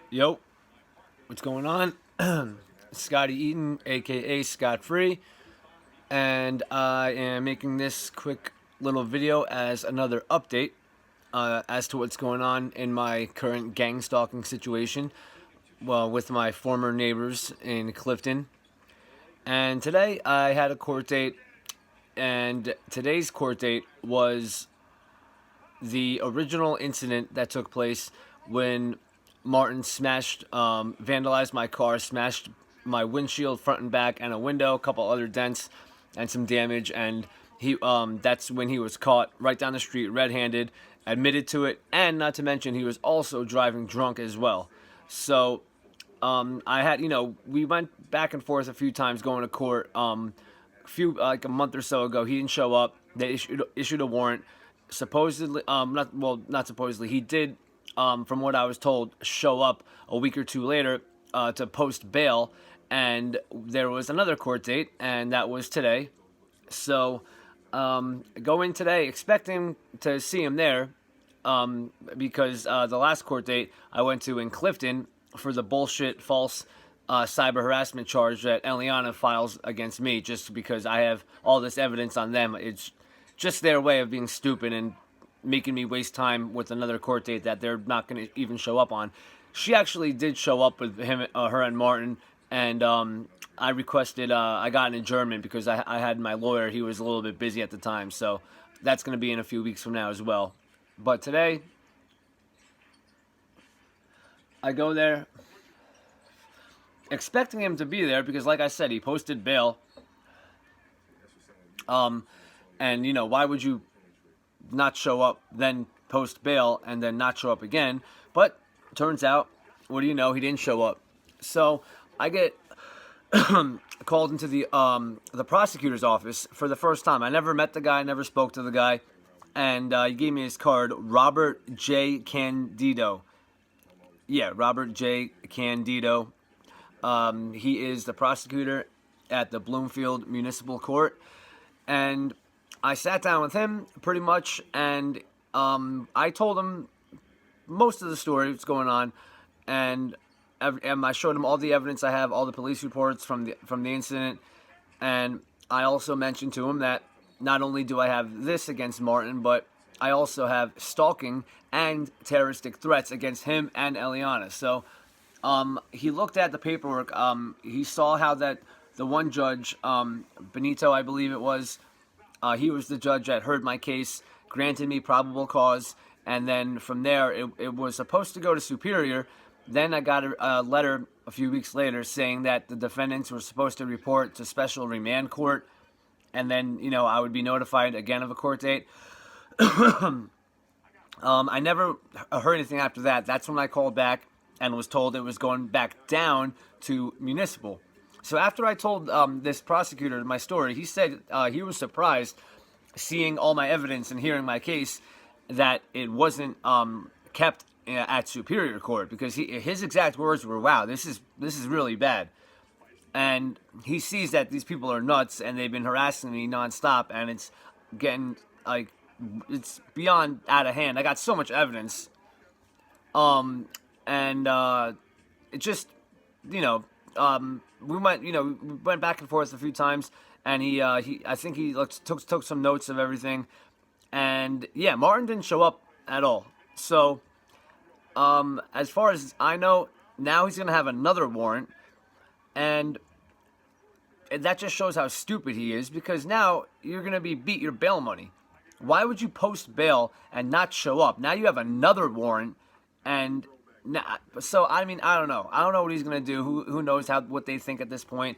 Yo, what's going on? Scotty Eaton, aka Scott Free, and I am making this quick little video as another update as to what's going on in my current gang stalking situation. Well, with my former neighbors in Clifton. And today I had a court date, and today's court date was the original incident that took place when Martin vandalized my car, smashed my windshield front and back, and a window, a couple other dents, and some damage. And that's when he was caught right down the street, red-handed, admitted to it, and not to mention he was also driving drunk as well. So I had, we went back and forth a few times going to court. Like a month or so ago, he didn't show up. They issued a warrant. Supposedly, not supposedly, he did, from what I was told, show up a week or two later to post bail, and there was another court date, and that was today. So, go in today expecting to see him there, because the last court date I went to in Clifton for the bullshit false cyber harassment charge that Iliana files against me, just because I have all this evidence on them. It's just their way of being stupid and making me waste time with another court date that they're not going to even show up on. She actually did show up with her and Martin, and I requested, I got an adjournment because I had my lawyer. He was a little bit busy at the time, so that's going to be in a few weeks from now as well. But today, I go there expecting him to be there because, like I said, he posted bail. And, why would you not show up, then post bail, and then not show up again? But turns out, what do you know, he didn't show up. So I get called into the prosecutor's office for the first time. I never met the guy, never spoke to the guy. And he gave me his card, Robert J. Candido. Yeah, Robert J. Candido. He is the prosecutor at the Bloomfield Municipal Court. And I sat down with him pretty much, and I told him most of the story, what's going on, and I showed him all the evidence I have, all the police reports from the incident, and I also mentioned to him that not only do I have this against Martin, but I also have stalking and terroristic threats against him and Iliana. So he looked at the paperwork. He saw how that the one judge, Benito, I believe it was, he was the judge that heard my case, granted me probable cause, and then from there, it was supposed to go to Superior. Then I got a letter a few weeks later saying that the defendants were supposed to report to Special Remand Court, and then, I would be notified again of a court date. I never heard anything after that. That's when I called back and was told it was going back down to Municipal. So after I told this prosecutor my story, he said he was surprised seeing all my evidence and hearing my case that it wasn't kept at Superior Court, because his exact words were, "Wow, this is really bad." And he sees that these people are nuts and they've been harassing me nonstop, and it's getting it's beyond out of hand. I got so much evidence, and it just, we went back and forth a few times, and I think he took some notes of everything, and yeah, Martin didn't show up at all. So, as far as I know, now he's gonna have another warrant, and that just shows how stupid he is, because now you're gonna be beat your bail money. Why would you post bail and not show up? Now you have another warrant, and so I don't know. I don't know what he's gonna do. Who knows what they think at this point?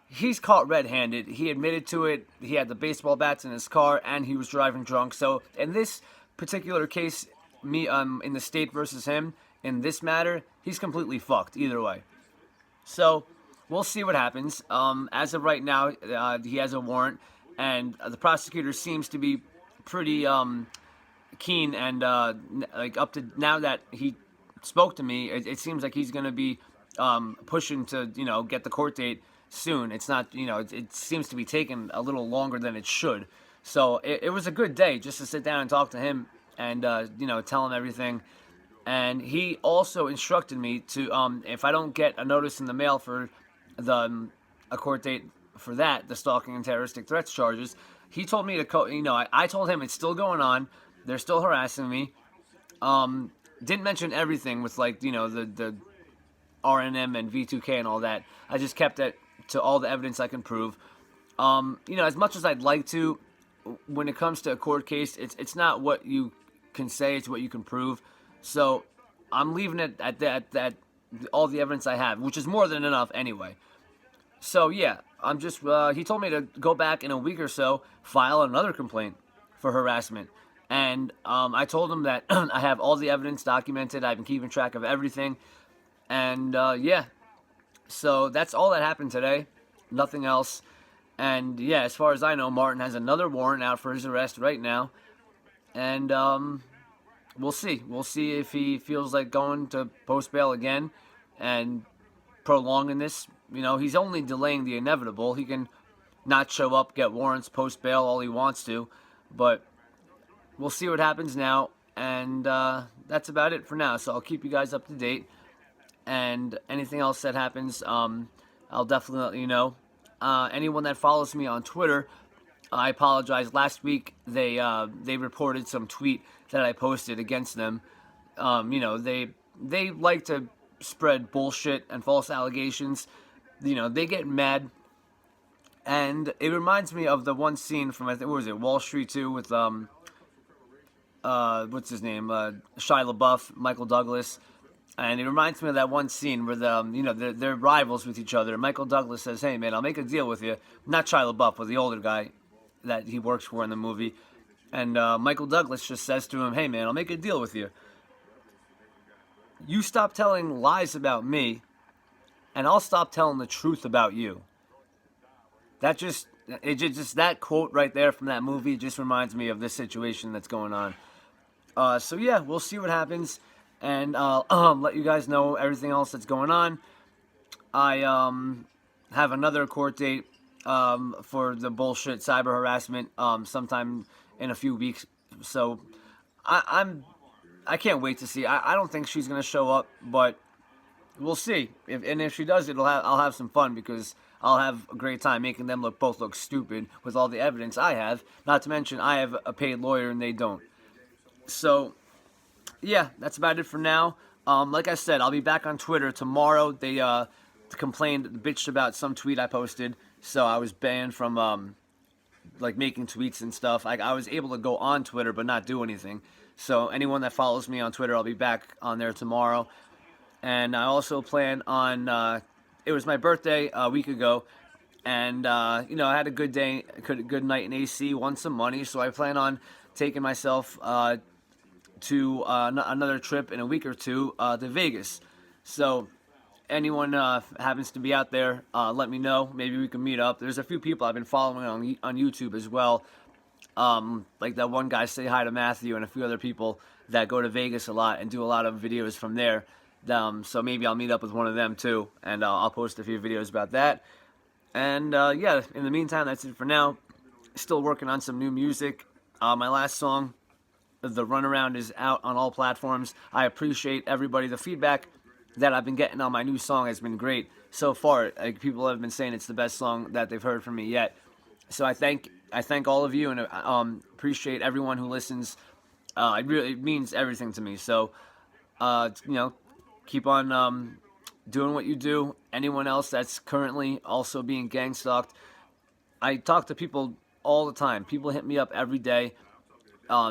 He's caught red-handed. He admitted to it. He had the baseball bats in his car, and he was driving drunk. So in this particular case, in the state versus him, in this matter, he's completely fucked either way. So we'll see what happens. As of right now, he has a warrant, and the prosecutor seems to be pretty keen, and up to now that he spoke to me, it seems like he's going to be pushing to get the court date soon. It's not, it seems to be taking a little longer than it should. So it was a good day just to sit down and talk to him and tell him everything. And he also instructed me to, if I don't get a notice in the mail for a court date for that, the stalking and terroristic threats charges, he told me to, I told him it's still going on. They're still harassing me. Didn't mention everything with, like, the RNM and V2K and all that. I just kept it to all the evidence I can prove. As much as I'd like to, when it comes to a court case, it's not what you can say, it's what you can prove. So I'm leaving it at that all the evidence I have, which is more than enough anyway. So yeah, I'm just he told me to go back in a week or so, file another complaint for harassment. And I told him that I have all the evidence documented. I've been keeping track of everything. And yeah, so that's all that happened today. Nothing else. And yeah, as far as I know, Martin has another warrant out for his arrest right now. And we'll see. We'll see if he feels like going to post bail again and prolonging this. He's only delaying the inevitable. He can not show up, get warrants, post bail all he wants to. But we'll see what happens now. And that's about it for now. So I'll keep you guys up to date. And anything else that happens, I'll definitely let you know. Anyone that follows me on Twitter, I apologize. Last week they reported some tweet that I posted against them. They like to spread bullshit and false allegations. They get mad, and it reminds me of the one scene from, I think, what was it, Wall Street 2 with what's his name, Shia LaBeouf, Michael Douglas. And it reminds me of that one scene where they're rivals with each other. Michael Douglas says, "Hey man, I'll make a deal with you." Not Shia LaBeouf, but the older guy that he works for in the movie. And Michael Douglas just says to him, "Hey man, I'll make a deal with you. You stop telling lies about me, and I'll stop telling the truth about you." That just that quote right there from that movie just reminds me of this situation that's going on. So yeah, we'll see what happens. And I'll let you guys know everything else that's going on. I have another court date for the bullshit cyber harassment sometime in a few weeks. So I can't wait to see. I don't think she's gonna show up, but we'll see. If she does, I'll have some fun, because I'll have a great time making them both look stupid with all the evidence I have. Not to mention I have a paid lawyer and they don't. So yeah, that's about it for now. Like I said, I'll be back on Twitter tomorrow. They bitched about some tweet I posted, so I was banned from making tweets and stuff. I was able to go on Twitter but not do anything. So anyone that follows me on Twitter, I'll be back on there tomorrow. And I also plan on. It was my birthday a week ago, and I had a good day, good night in AC, won some money. So I plan on taking myself to another trip in a week or two to Vegas. So anyone happens to be out there, let me know. Maybe we can meet up. There's a few people I've been following on YouTube as well. Like that one guy, Say Hi to Matthew, and a few other people that go to Vegas a lot and do a lot of videos from there. So maybe I'll meet up with one of them too, and I'll post a few videos about that. And yeah, in the meantime, that's it for now. Still working on some new music. My last song, The Runaround, is out on all platforms. I appreciate everybody. The feedback that I've been getting on my new song has been great so far. People have been saying it's the best song that they've heard from me yet. So I thank all of you, and appreciate everyone who listens. It means everything to me. So keep on doing what you do. Anyone else that's currently also being gang stalked, I talk to people all the time. People hit me up every day.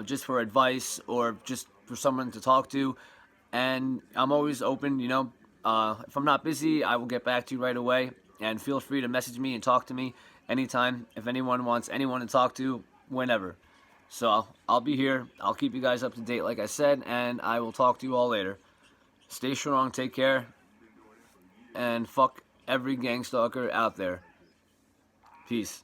Just for advice or just for someone to talk to, and I'm always open. If I'm not busy, I will get back to you right away, and feel free to message me and talk to me anytime if anyone wants anyone to talk to, whenever. So I'll be here. I'll keep you guys up to date, like I said, and I will talk to you all later. Stay strong, take care, and fuck every gang stalker out there. Peace.